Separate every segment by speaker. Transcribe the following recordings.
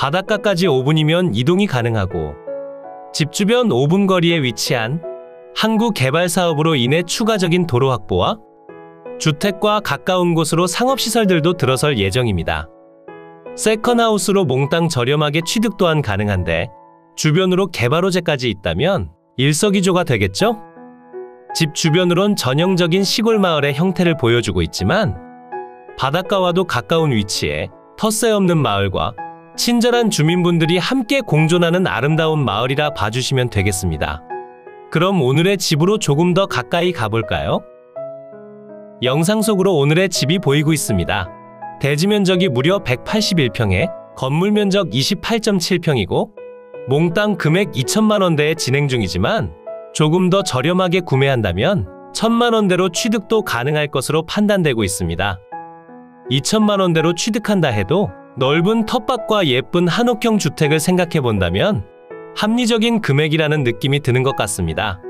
Speaker 1: 바닷가까지 5분이면 이동이 가능하고 집 주변 5분 거리에 위치한 항구 개발 사업으로 인해 추가적인 도로 확보와 주택과 가까운 곳으로 상업시설들도 들어설 예정입니다. 세컨하우스로 몽땅 저렴하게 취득 또한 가능한데 주변으로 개발 호재까지 있다면 일석이조가 되겠죠? 집 주변으론 전형적인 시골 마을의 형태를 보여주고 있지만 바닷가와도 가까운 위치에 텃세 없는 마을과 친절한 주민분들이 함께 공존하는 아름다운 마을이라 봐주시면 되겠습니다. 그럼 오늘의 집으로 조금 더 가까이 가볼까요? 영상 속으로 오늘의 집이 보이고 있습니다. 대지 면적이 무려 181평에 건물 면적 28.7평이고 몽땅 금액 2천만원대에 진행 중이지만 조금 더 저렴하게 구매한다면 1,000만원대로 취득도 가능할 것으로 판단되고 있습니다. 2천만원대로 취득한다 해도 넓은 텃밭과 예쁜 한옥형 주택을 생각해본다면 합리적인 금액이라는 느낌이 드는 것 같습니다.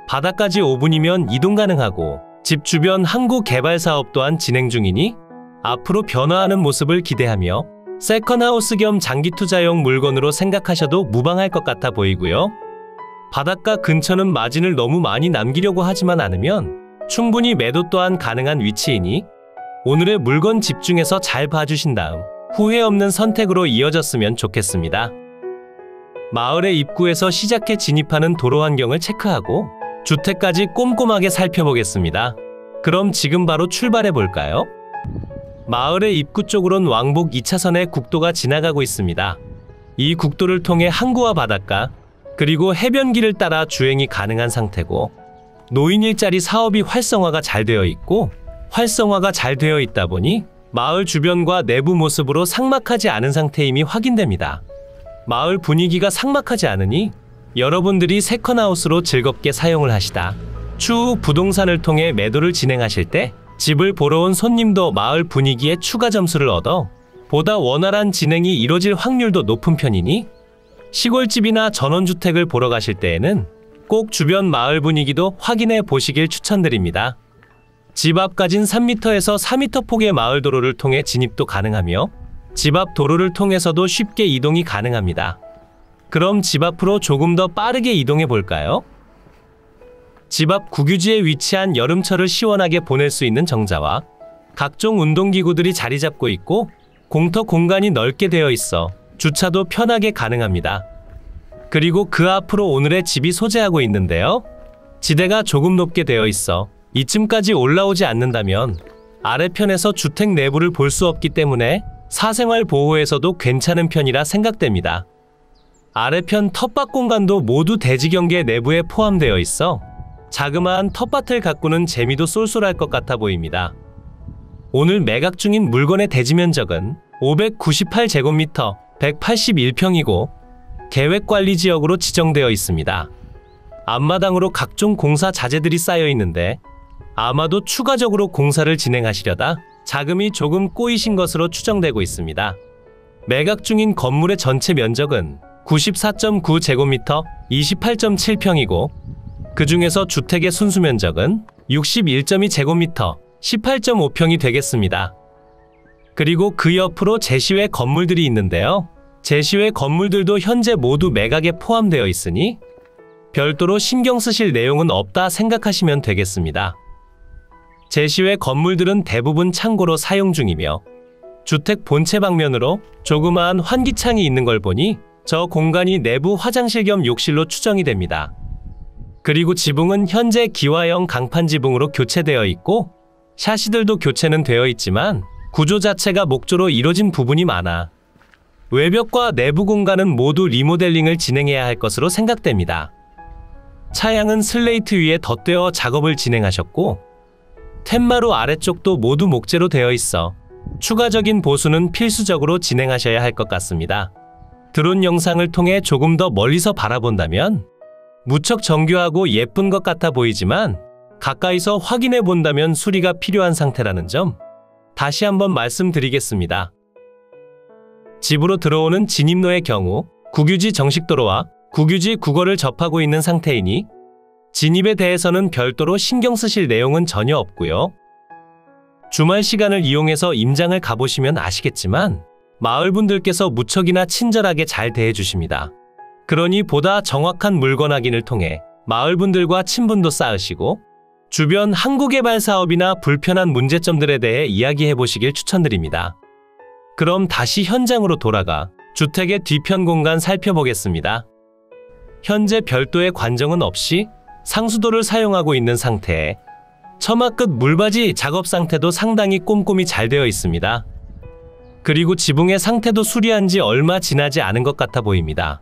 Speaker 1: 바다까지 5분이면 이동 가능하고 집 주변 항구 개발 사업 또한 진행 중이니 앞으로 변화하는 모습을 기대하며 세컨하우스 겸 장기 투자용 물건으로 생각하셔도 무방할 것 같아 보이고요. 바닷가 근처는 마진을 너무 많이 남기려고 하지만 않으면 충분히 매도 또한 가능한 위치이니 오늘의 물건 집중해서 잘 봐주신 다음 후회 없는 선택으로 이어졌으면 좋겠습니다. 마을의 입구에서 시작해 진입하는 도로 환경을 체크하고 주택까지 꼼꼼하게 살펴보겠습니다. 그럼 지금 바로 출발해 볼까요? 마을의 입구 쪽으론 왕복 2차선의 국도가 지나가고 있습니다. 이 국도를 통해 항구와 바닷가 그리고 해변길을 따라 주행이 가능한 상태고 노인 일자리 사업이 활성화가 잘 되어 있고 활성화가 잘 되어 있다 보니 마을 주변과 내부 모습으로 삭막하지 않은 상태임이 확인됩니다. 마을 분위기가 삭막하지 않으니 여러분들이 세컨하우스로 즐겁게 사용을 하시다 추후 부동산을 통해 매도를 진행하실 때 집을 보러 온 손님도 마을 분위기에 추가 점수를 얻어 보다 원활한 진행이 이뤄질 확률도 높은 편이니 시골집이나 전원주택을 보러 가실 때에는 꼭 주변 마을 분위기도 확인해 보시길 추천드립니다. 집 앞까진 3m에서 4m 폭의 마을 도로를 통해 진입도 가능하며 집 앞 도로를 통해서도 쉽게 이동이 가능합니다. 그럼 집 앞으로 조금 더 빠르게 이동해 볼까요? 집 앞 국유지에 위치한 여름철을 시원하게 보낼 수 있는 정자와 각종 운동기구들이 자리 잡고 있고 공터 공간이 넓게 되어 있어 주차도 편하게 가능합니다. 그리고 그 앞으로 오늘의 집이 소재하고 있는데요. 지대가 조금 높게 되어 있어 이쯤까지 올라오지 않는다면 아래편에서 주택 내부를 볼 수 없기 때문에 사생활 보호에서도 괜찮은 편이라 생각됩니다. 아래편 텃밭 공간도 모두 대지 경계 내부에 포함되어 있어 자그마한 텃밭을 가꾸는 재미도 쏠쏠할 것 같아 보입니다. 오늘 매각 중인 물건의 대지 면적은 598제곱미터 181평이고 계획관리지역으로 지정되어 있습니다. 앞마당으로 각종 공사 자재들이 쌓여 있는데 아마도 추가적으로 공사를 진행하시려다 자금이 조금 꼬이신 것으로 추정되고 있습니다. 매각 중인 건물의 전체 면적은 94.9제곱미터 28.7평이고 그 중에서 주택의 순수 면적은 61.2제곱미터 18.5평이 되겠습니다. 그리고 그 옆으로 제시외 건물들이 있는데요. 제시외 건물들도 현재 모두 매각에 포함되어 있으니 별도로 신경 쓰실 내용은 없다 생각하시면 되겠습니다. 제시외 건물들은 대부분 창고로 사용 중이며 주택 본체 방면으로 조그마한 환기창이 있는 걸 보니 저 공간이 내부 화장실 겸 욕실로 추정이 됩니다. 그리고 지붕은 현재 기와형 강판 지붕으로 교체되어 있고 샤시들도 교체는 되어 있지만 구조 자체가 목조로 이뤄진 부분이 많아 외벽과 내부 공간은 모두 리모델링을 진행해야 할 것으로 생각됩니다. 차양은 슬레이트 위에 덧대어 작업을 진행하셨고 텐마루 아래쪽도 모두 목재로 되어 있어 추가적인 보수는 필수적으로 진행하셔야 할 것 같습니다. 드론 영상을 통해 조금 더 멀리서 바라본다면 무척 정교하고 예쁜 것 같아 보이지만 가까이서 확인해 본다면 수리가 필요한 상태라는 점 다시 한번 말씀드리겠습니다. 집으로 들어오는 진입로의 경우 국유지 정식도로와 국유지 국어를 접하고 있는 상태이니 진입에 대해서는 별도로 신경 쓰실 내용은 전혀 없고요. 주말 시간을 이용해서 임장을 가보시면 아시겠지만 마을분들께서 무척이나 친절하게 잘 대해주십니다. 그러니 보다 정확한 물건 확인을 통해 마을분들과 친분도 쌓으시고 주변 항구개발 사업이나 불편한 문제점들에 대해 이야기해 보시길 추천드립니다. 그럼 다시 현장으로 돌아가 주택의 뒤편 공간 살펴보겠습니다. 현재 별도의 관정은 없이 상수도를 사용하고 있는 상태에 처마 끝 물받이 작업 상태도 상당히 꼼꼼히 잘 되어 있습니다. 그리고 지붕의 상태도 수리한 지 얼마 지나지 않은 것 같아 보입니다.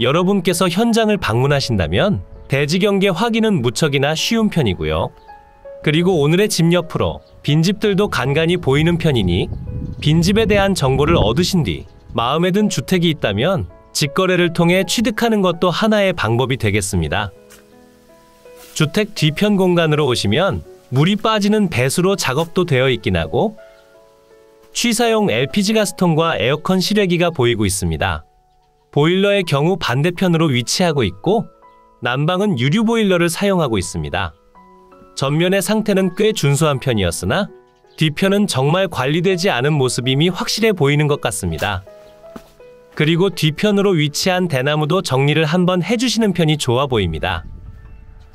Speaker 1: 여러분께서 현장을 방문하신다면 대지 경계 확인은 무척이나 쉬운 편이고요. 그리고 오늘의 집 옆으로 빈집들도 간간히 보이는 편이니 빈집에 대한 정보를 얻으신 뒤 마음에 든 주택이 있다면 직거래를 통해 취득하는 것도 하나의 방법이 되겠습니다. 주택 뒤편 공간으로 오시면 물이 빠지는 배수로 작업도 되어 있긴 하고 취사용 LPG 가스통과 에어컨 실외기가 보이고 있습니다. 보일러의 경우 반대편으로 위치하고 있고 난방은 유류 보일러를 사용하고 있습니다. 전면의 상태는 꽤 준수한 편이었으나 뒤편은 정말 관리되지 않은 모습임이 확실해 보이는 것 같습니다. 그리고 뒤편으로 위치한 대나무도 정리를 한번 해주시는 편이 좋아 보입니다.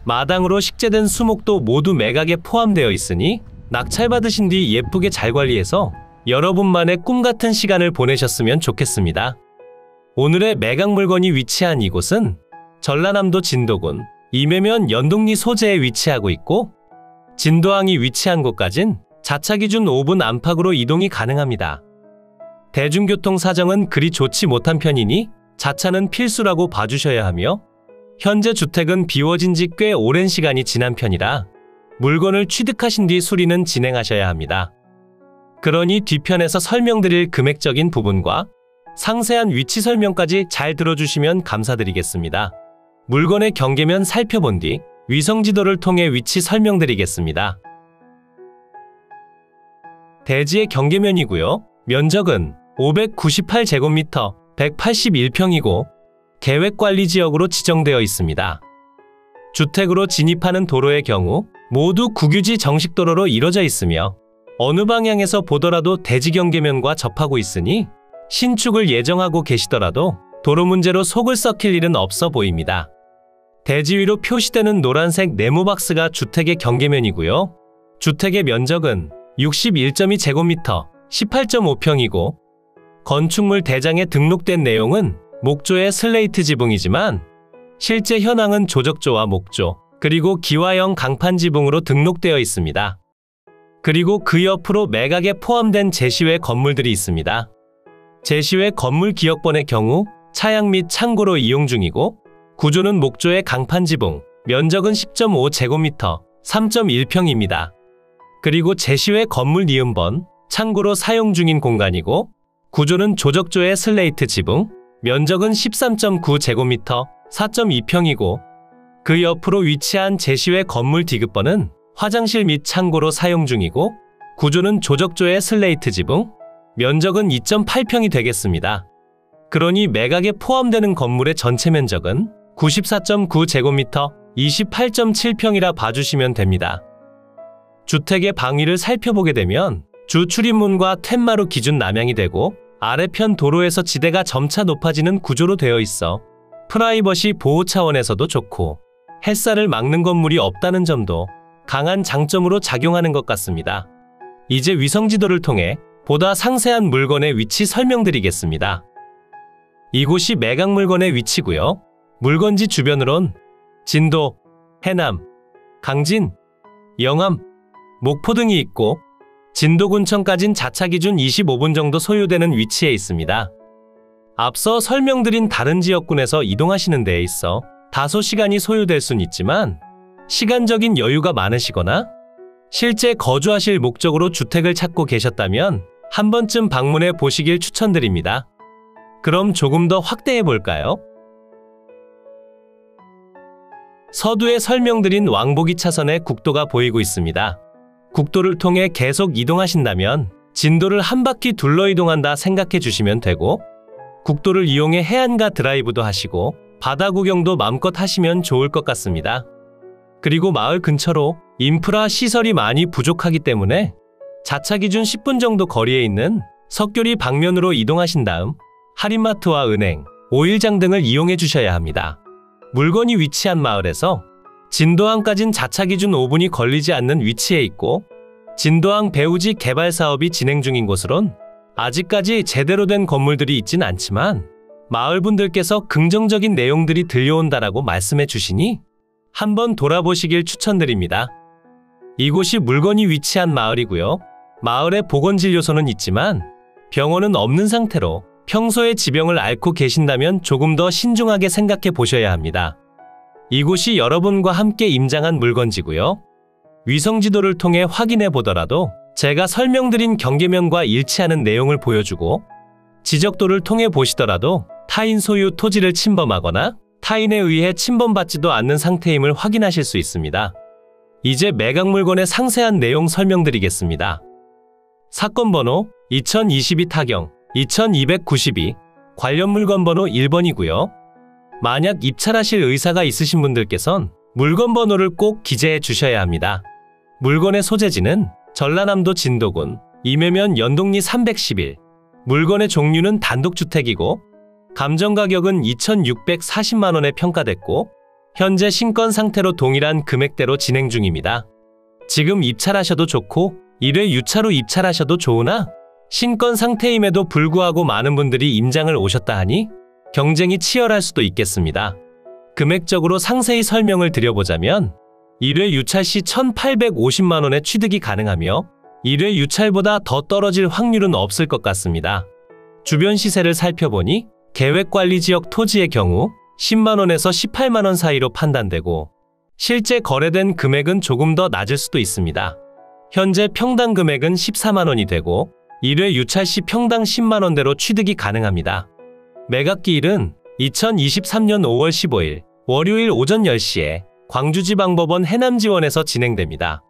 Speaker 1: 마당으로 식재된 수목도 모두 매각에 포함되어 있으니 낙찰받으신 뒤 예쁘게 잘 관리해서 여러분만의 꿈같은 시간을 보내셨으면 좋겠습니다. 오늘의 매각 물건이 위치한 이곳은 전라남도 진도군 이매면 연동리 소재에 위치하고 있고 진도항이 위치한 곳까진 자차 기준 5분 안팎으로 이동이 가능합니다. 대중교통 사정은 그리 좋지 못한 편이니 자차는 필수라고 봐주셔야 하며 현재 주택은 비워진 지 꽤 오랜 시간이 지난 편이라 물건을 취득하신 뒤 수리는 진행하셔야 합니다. 그러니 뒤편에서 설명드릴 금액적인 부분과 상세한 위치 설명까지 잘 들어주시면 감사드리겠습니다. 물건의 경계면 살펴본 뒤 위성지도를 통해 위치 설명드리겠습니다. 대지의 경계면이고요. 면적은 598제곱미터 181평이고 계획관리지역으로 지정되어 있습니다. 주택으로 진입하는 도로의 경우 모두 국유지 정식도로로 이뤄져 있으며 어느 방향에서 보더라도 대지 경계면과 접하고 있으니 신축을 예정하고 계시더라도 도로 문제로 속을 썩힐 일은 없어 보입니다. 대지 위로 표시되는 노란색 네모 박스가 주택의 경계면이고요. 주택의 면적은 61.2제곱미터 18.5평이고 건축물 대장에 등록된 내용은 목조의 슬레이트 지붕이지만 실제 현황은 조적조와 목조 그리고 기와형 강판 지붕으로 등록되어 있습니다. 그리고 그 옆으로 매각에 포함된 제시외 건물들이 있습니다. 제시외 건물 기역번의 경우 차양 및 창고로 이용 중이고 구조는 목조의 강판 지붕, 면적은 10.5제곱미터 3.1평입니다. 그리고 제시외 건물 니은번, 창고로 사용 중인 공간이고 구조는 조적조의 슬레이트 지붕, 면적은 13.9제곱미터 4.2평이고 그 옆으로 위치한 제시외 건물 디귿번은 화장실 및 창고로 사용 중이고 구조는 조적조의 슬레이트 지붕, 면적은 2.8평이 되겠습니다. 그러니 매각에 포함되는 건물의 전체 면적은 94.9제곱미터 28.7평이라 봐주시면 됩니다. 주택의 방위를 살펴보게 되면 주 출입문과 툇마루 기준 남향이 되고 아래편 도로에서 지대가 점차 높아지는 구조로 되어 있어 프라이버시 보호 차원에서도 좋고 햇살을 막는 건물이 없다는 점도 강한 장점으로 작용하는 것 같습니다. 이제 위성지도를 통해 보다 상세한 물건의 위치 설명드리겠습니다. 이곳이 매각 물건의 위치고요. 물건지 주변으론 진도, 해남, 강진, 영암, 목포 등이 있고 진도군청까진 자차 기준 25분 정도 소요되는 위치에 있습니다. 앞서 설명드린 다른 지역군에서 이동하시는 데에 있어 다소 시간이 소요될 순 있지만 시간적인 여유가 많으시거나 실제 거주하실 목적으로 주택을 찾고 계셨다면 한 번쯤 방문해 보시길 추천드립니다. 그럼 조금 더 확대해 볼까요? 서두에 설명드린 왕복이 차선의 국도가 보이고 있습니다. 국도를 통해 계속 이동하신다면 진도를 한 바퀴 둘러 이동한다 생각해 주시면 되고 국도를 이용해 해안가 드라이브도 하시고 바다 구경도 맘껏 하시면 좋을 것 같습니다. 그리고 마을 근처로 인프라 시설이 많이 부족하기 때문에 자차 기준 10분 정도 거리에 있는 석교리 방면으로 이동하신 다음 할인마트와 은행, 오일장 등을 이용해 주셔야 합니다. 물건이 위치한 마을에서 진도항까진 자차 기준 5분이 걸리지 않는 위치에 있고 진도항 배우지 개발 사업이 진행 중인 곳으론 아직까지 제대로 된 건물들이 있진 않지만 마을 분들께서 긍정적인 내용들이 들려온다라고 말씀해 주시니 한번 돌아보시길 추천드립니다. 이곳이 물건이 위치한 마을이고요. 마을에 보건진료소는 있지만 병원은 없는 상태로 평소에 지병을 앓고 계신다면 조금 더 신중하게 생각해 보셔야 합니다. 이곳이 여러분과 함께 임장한 물건지고요. 위성지도를 통해 확인해 보더라도 제가 설명드린 경계면과 일치하는 내용을 보여주고 지적도를 통해 보시더라도 타인 소유 토지를 침범하거나 타인에 의해 침범받지도 않는 상태임을 확인하실 수 있습니다. 이제 매각 물건의 상세한 내용 설명드리겠습니다. 사건 번호 2022 타경 2292 관련 물건 번호 1번이고요. 만약 입찰하실 의사가 있으신 분들께선 물건 번호를 꼭 기재해 주셔야 합니다. 물건의 소재지는 전라남도 진도군 임해면 연동리 311. 물건의 종류는 단독주택이고 감정가격은 2,640만원에 평가됐고 현재 신건 상태로 동일한 금액대로 진행 중입니다. 지금 입찰하셔도 좋고 1회 유차로 입찰하셔도 좋으나 신건 상태임에도 불구하고 많은 분들이 임장을 오셨다 하니 경쟁이 치열할 수도 있겠습니다. 금액적으로 상세히 설명을 드려보자면 1회 유찰 시 1,850만원의 취득이 가능하며 1회 유찰보다 더 떨어질 확률은 없을 것 같습니다. 주변 시세를 살펴보니 계획관리지역 토지의 경우 10만원에서 18만원 사이로 판단되고 실제 거래된 금액은 조금 더 낮을 수도 있습니다. 현재 평당 금액은 14만원이 되고 1회 유찰 시 평당 10만원대로 취득이 가능합니다. 매각기일은 2023년 5월 15일 월요일 오전 10시에 광주지방법원 해남지원에서 진행됩니다.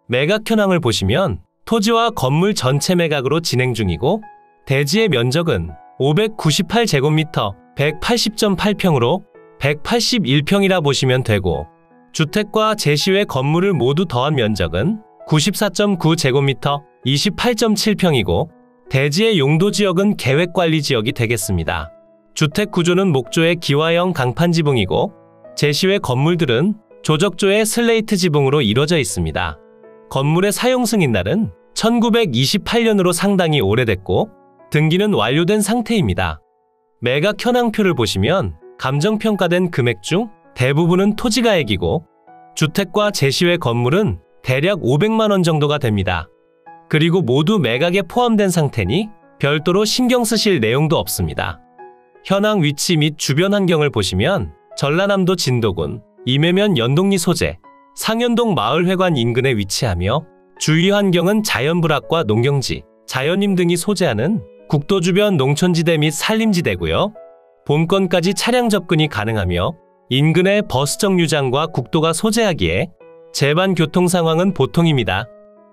Speaker 1: 매각 현황을 보시면 토지와 건물 전체 매각으로 진행 중이고 대지의 면적은 598제곱미터 180.8평으로 181평이라 보시면 되고 주택과 제시외 건물을 모두 더한 면적은 94.9제곱미터 28.7평이고 대지의 용도지역은 계획관리지역이 되겠습니다. 주택 구조는 목조의 기와형 강판 지붕이고 제시외 건물들은 조적조의 슬레이트 지붕으로 이루어져 있습니다. 건물의 사용 승인날은 1928년으로 상당히 오래됐고 등기는 완료된 상태입니다. 매각 현황표를 보시면 감정평가된 금액 중 대부분은 토지가액이고 주택과 제시외 건물은 대략 500만원 정도가 됩니다. 그리고 모두 매각에 포함된 상태니 별도로 신경 쓰실 내용도 없습니다. 현황 위치 및 주변 환경을 보시면 전라남도 진도군 임해면 연동리 소재 상현동 마을회관 인근에 위치하며 주위 환경은 자연불악과 농경지, 자연림 등이 소재하는 국도 주변 농촌지대 및 산림지대고요. 본건까지 차량 접근이 가능하며 인근에 버스 정류장과 국도가 소재하기에 제반 교통 상황은 보통입니다.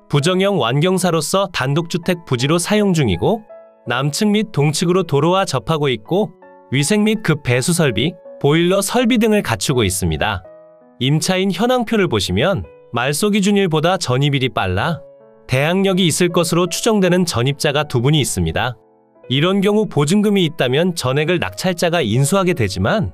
Speaker 1: 부정형 완경사로서 단독주택 부지로 사용 중이고 남측 및 동측으로 도로와 접하고 있고 위생 및 급 배수 설비, 보일러 설비 등을 갖추고 있습니다. 임차인 현황표를 보시면 말소 기준일보다 전입일이 빨라 대항력이 있을 것으로 추정되는 전입자가 2분이 있습니다. 이런 경우 보증금이 있다면 전액을 낙찰자가 인수하게 되지만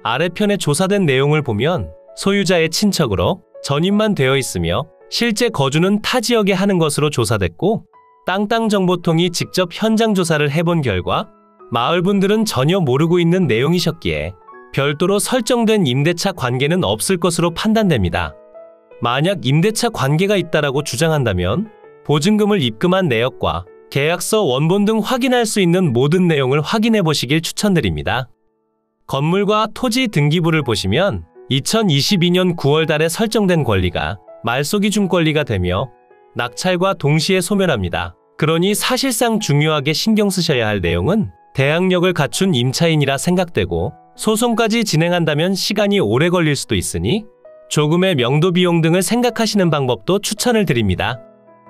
Speaker 1: 아래편에 조사된 내용을 보면 소유자의 친척으로 전입만 되어 있으며 실제 거주는 타 지역에 하는 것으로 조사됐고 땅땅정보통이 직접 현장 조사를 해본 결과 마을분들은 전혀 모르고 있는 내용이셨기에 별도로 설정된 임대차 관계는 없을 것으로 판단됩니다. 만약 임대차 관계가 있다라고 주장한다면 보증금을 입금한 내역과 계약서 원본 등 확인할 수 있는 모든 내용을 확인해 보시길 추천드립니다. 건물과 토지 등기부를 보시면 2022년 9월 달에 설정된 권리가 말소기준 권리가 되며 낙찰과 동시에 소멸합니다. 그러니 사실상 중요하게 신경 쓰셔야 할 내용은 대항력을 갖춘 임차인이라 생각되고 소송까지 진행한다면 시간이 오래 걸릴 수도 있으니 조금의 명도 비용 등을 생각하시는 방법도 추천을 드립니다.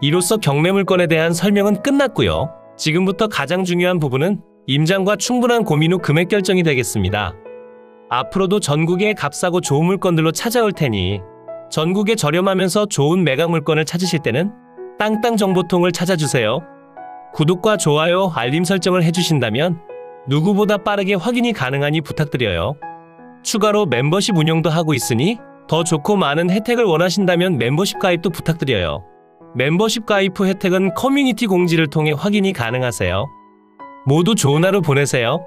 Speaker 1: 이로써 경매물건에 대한 설명은 끝났고요. 지금부터 가장 중요한 부분은 임장과 충분한 고민 후 금액 결정이 되겠습니다. 앞으로도 전국에 값싸고 좋은 물건들로 찾아올 테니 전국에 저렴하면서 좋은 매각 물건을 찾으실 때는 땅땅정보통을 찾아주세요. 구독과 좋아요, 알림 설정을 해주신다면 누구보다 빠르게 확인이 가능하니 부탁드려요. 추가로 멤버십 운영도 하고 있으니 더 좋고 많은 혜택을 원하신다면 멤버십 가입도 부탁드려요. 멤버십 가입 후 혜택은 커뮤니티 공지를 통해 확인이 가능하세요. 모두 좋은 하루 보내세요.